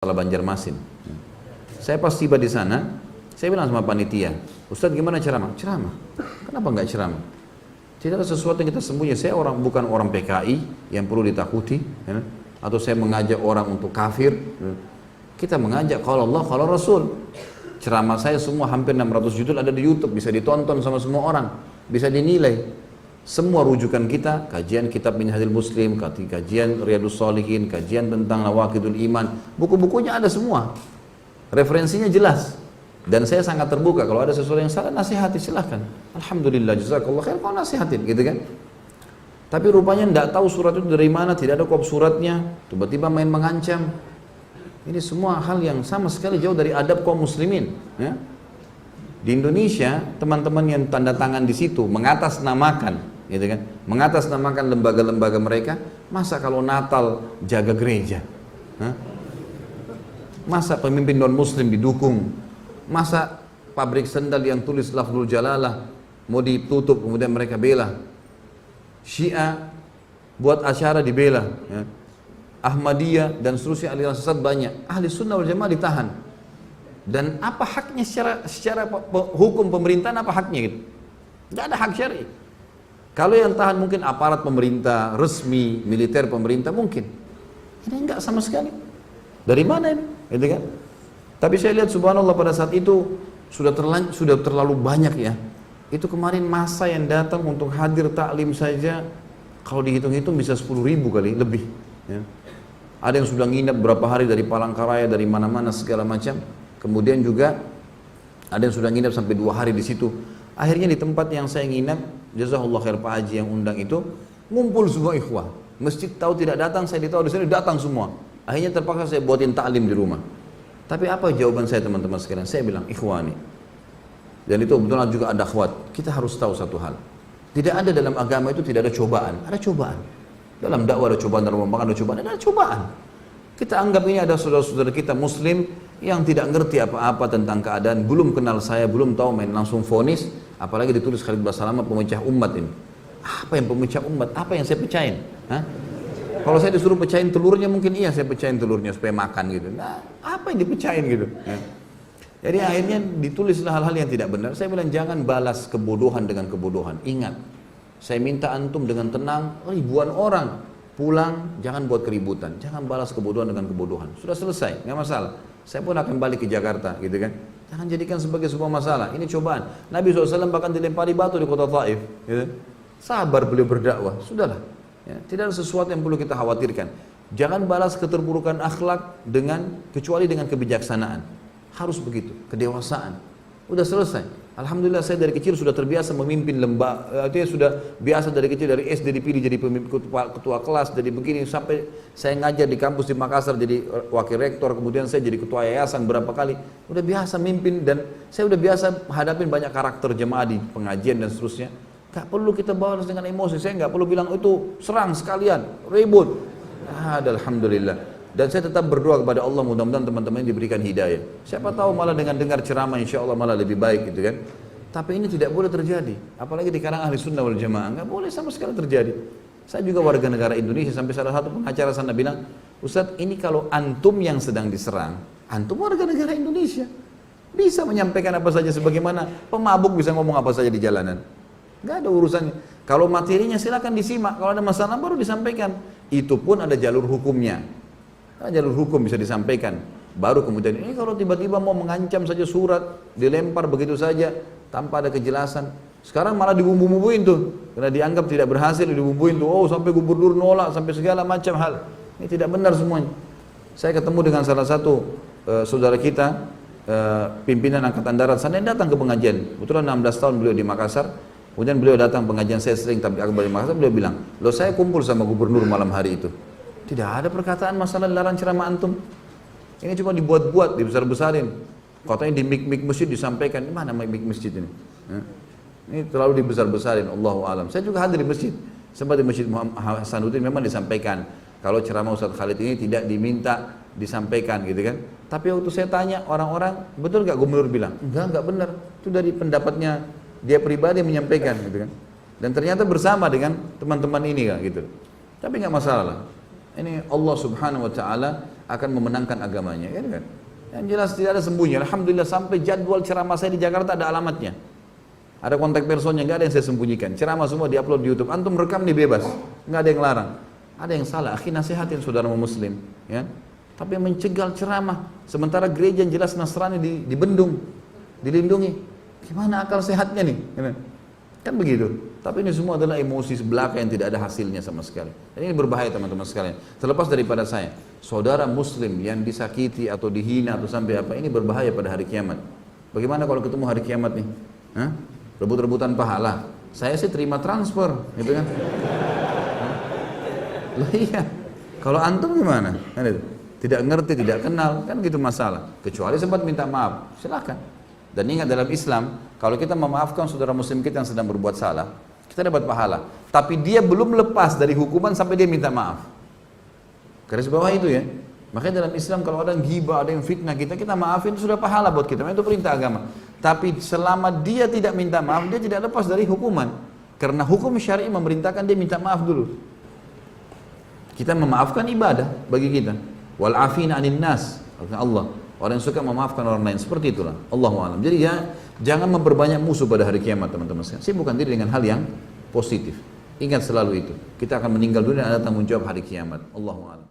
Salah Banjarmasin. Saya pas tiba di sana, saya bilang sama panitia, Ustadz gimana ceramah? Ceramah. Kenapa nggak ceramah? Tidak ada sesuatu yang kita sembunyi. Saya bukan orang PKI yang perlu ditakuti, ya, atau saya mengajak orang untuk kafir. Ya. Kita mengajak kalau Allah, kalau Rasul. Ceramah saya semua hampir 600 judul ada di YouTube, bisa ditonton sama semua orang, bisa dinilai. Semua rujukan kita, kajian kitab Minhajul Muslim, kajian Riyadhus Shalihin, kajian tentang Nawaqidul Iman, buku-bukunya ada semua. Referensinya jelas. Dan saya sangat terbuka, kalau ada sesuatu yang salah, nasihati silahkan. Alhamdulillah, jazakallah khair, kau nasihatin, gitu kan. Tapi rupanya tidak tahu surat itu dari mana, tidak ada kop suratnya, tiba-tiba main mengancam. Ini semua hal yang sama sekali jauh dari adab kaum muslimin. Ya. Di Indonesia, teman-teman yang tanda tangan di situ mengatasnamakan, gitu kan, mengatasnamakan lembaga-lembaga mereka. Masa kalau Natal jaga gereja? Hah? Masa pemimpin non-muslim didukung? Masa pabrik sendal yang tulis lafzul jalalah mau ditutup kemudian mereka bela? Syiah buat acara dibela, ya. Ahmadiyah dan seterusnya aliran sesat banyak. Ahli sunnah wal jamaah ditahan. Dan apa haknya secara hukum pemerintahan, apa haknya gitu? Tidak ada hak syar'i. Kalau yang tahan mungkin aparat pemerintah, resmi, militer pemerintah mungkin. Ini enggak sama sekali. Dari mana ini? Gitu kan? Tapi saya lihat subhanallah pada saat itu sudah terlalu banyak ya. Itu kemarin masa yang datang untuk hadir taklim saja, kalau dihitung-hitung bisa 10.000 kali lebih. Ya. Ada yang sudah nginep berapa hari dari Palangkaraya, dari mana-mana segala macam. Kemudian juga ada yang sudah nginep sampai 2 hari di situ. Akhirnya di tempat yang saya nginep, jazakallah khair Pak Haji yang undang itu, ngumpul semua ikhwah. Masjid tahu tidak datang, saya ditahu di sini datang semua. Akhirnya terpaksa saya buatin taklim di rumah. Tapi apa jawaban saya teman-teman sekalian? Saya bilang, ikhwani. Dan itu betul juga ada akhwat. Kita harus tahu satu hal. Tidak ada dalam agama itu tidak ada cobaan. Ada cobaan. Dalam dakwah ada cobaan, dalam makan ada cobaan. Ada cobaan. Kita anggap ini ada saudara-saudara kita muslim yang tidak ngerti apa-apa tentang keadaan, belum kenal saya, belum tahu, main langsung vonis, apalagi ditulis Khalid Basalamah pemecah umat ini. Apa yang pemecah umat? Apa yang saya pecahin? Hah? Kalau saya disuruh pecahin telurnya mungkin iya saya pecahin telurnya supaya makan gitu. Nah, apa yang dipecahin gitu? Ya. Jadi akhirnya ditulislah hal-hal yang tidak benar. Saya bilang jangan balas kebodohan dengan kebodohan. Ingat, saya minta antum dengan tenang, ribuan orang pulang, jangan buat keributan, jangan balas kebodohan dengan kebodohan. Sudah selesai, nggak masalah. Saya pun akan balik ke Jakarta, gitu kan. Jangan jadikan sebagai sebuah masalah. Ini cobaan. Nabi SAW bahkan dilempari batu di kota Taif. Gitu. Sabar beliau berdakwah, sudahlah. Ya, tidak ada sesuatu yang perlu kita khawatirkan. Jangan balas keterburukan akhlak kecuali dengan kebijaksanaan. Harus begitu, kedewasaan. Udah selesai. Alhamdulillah saya dari kecil sudah terbiasa memimpin lembaga. Artinya sudah biasa dari kecil, dari SD dipilih jadi ketua kelas, jadi begini sampai saya ngajar di kampus di Makassar jadi wakil rektor, kemudian saya jadi ketua yayasan berapa kali. Udah biasa mimpin dan saya udah biasa hadapin banyak karakter jemaah di pengajian dan seterusnya. Gak perlu kita balas dengan emosi. Saya gak perlu bilang itu serang sekalian, ribut. Alhamdulillah. Dan saya tetap berdoa kepada Allah mudah-mudahan teman-teman diberikan hidayah. Siapa tahu malah dengan dengar ceramah insya Allah malah lebih baik gitu kan. Tapi ini tidak boleh terjadi. Apalagi di kalangan ahli sunnah wal jamaah. Nggak boleh sama sekali terjadi. Saya juga warga negara Indonesia sampai salah satu pengacara sana bilang, Ustadz ini kalau antum yang sedang diserang, antum warga negara Indonesia. Bisa menyampaikan apa saja sebagaimana pemabuk bisa ngomong apa saja di jalanan. Nggak ada urusannya. Kalau materinya silakan disimak. Kalau ada masalah baru disampaikan. Itu pun ada jalur hukumnya. Jalur hukum bisa disampaikan. Baru kemudian ini kalau tiba-tiba mau mengancam saja surat, dilempar begitu saja tanpa ada kejelasan. Sekarang malah dibumbu-bumbuin tuh. Karena dianggap tidak berhasil dibumbuin tuh. Oh sampai gubernur nolak, sampai segala macam hal. Ini tidak benar semuanya. Saya ketemu dengan salah satu saudara kita, pimpinan Angkatan Darat sana yang datang ke pengajian. Kebetulan 16 tahun beliau di Makassar. Kemudian beliau datang pengajian saya sering tapi akbar di Makassar, beliau bilang, loh saya kumpul sama gubernur malam hari itu. Tidak ada perkataan masalah larang ceramah antum. Ini cuma dibuat-buat, dibesar-besarin. Katanya di mik-mik masjid disampaikan. Di mana mik masjid ini? Ini terlalu dibesar-besarin. Allahu a'lam. Saya juga hadir di masjid. Sempat di masjid Muhammad Hasanuddin memang disampaikan. Kalau ceramah Ustaz Khalid ini tidak diminta disampaikan gitu kan. Tapi waktu saya tanya orang-orang, betul nggak gubernur bilang? Enggak benar. Itu dari pendapatnya dia pribadi menyampaikan gitu kan. Dan ternyata bersama dengan teman-teman ini kan gitu. Tapi nggak masalah. Ini Allah subhanahu wa ta'ala akan memenangkan agamanya, kan? Yang jelas tidak ada sembunyi. Alhamdulillah sampai jadwal ceramah saya di Jakarta ada alamatnya. Ada kontak personnya, nggak ada yang saya sembunyikan. Ceramah semua diupload di YouTube. Antum rekam nih bebas, nggak ada yang larang. Ada yang salah, akhi nasihatin saudara muslim, ya. Tapi mencegal ceramah, sementara gereja yang jelas Nasrani dibendung, dilindungi. Gimana akal sehatnya nih? Kan begitu. Tapi ini semua adalah emosi belaka yang tidak ada hasilnya sama sekali. Dan ini berbahaya teman-teman sekalian. Terlepas daripada saya, saudara muslim yang disakiti atau dihina atau sampai apa, ini berbahaya pada hari kiamat. Bagaimana kalau ketemu hari kiamat nih? Hah? Rebut-rebutan pahala. Saya sih terima transfer, gitu kan? Loh iya. Kalau antum gimana? Kan itu. Tidak ngerti, tidak kenal, kan gitu masalah. Kecuali sempat minta maaf, silakan. Dan ingat dalam Islam, kalau kita memaafkan saudara muslim kita yang sedang berbuat salah, kita dapat pahala. Tapi dia belum lepas dari hukuman sampai dia minta maaf. Garis bawah itu ya. Makanya dalam Islam kalau ada yang ghibah, ada yang fitnah kita, kita maafin itu sudah pahala buat kita. Itu perintah agama. Tapi selama dia tidak minta maaf, dia tidak lepas dari hukuman. Karena hukum syar'i memerintahkan dia minta maaf dulu. Kita memaafkan ibadah bagi kita. Wal afina 'anil nas, kata Allah. Orang yang suka memaafkan orang lain, seperti itulah. Allahu a'lam. Jadi ya, jangan memperbanyak musuh pada hari kiamat, teman-teman sekalian. Sibukkan diri dengan hal yang positif. Ingat selalu itu. Kita akan meninggal dunia dan ada tanggung jawab hari kiamat. Allahu a'lam.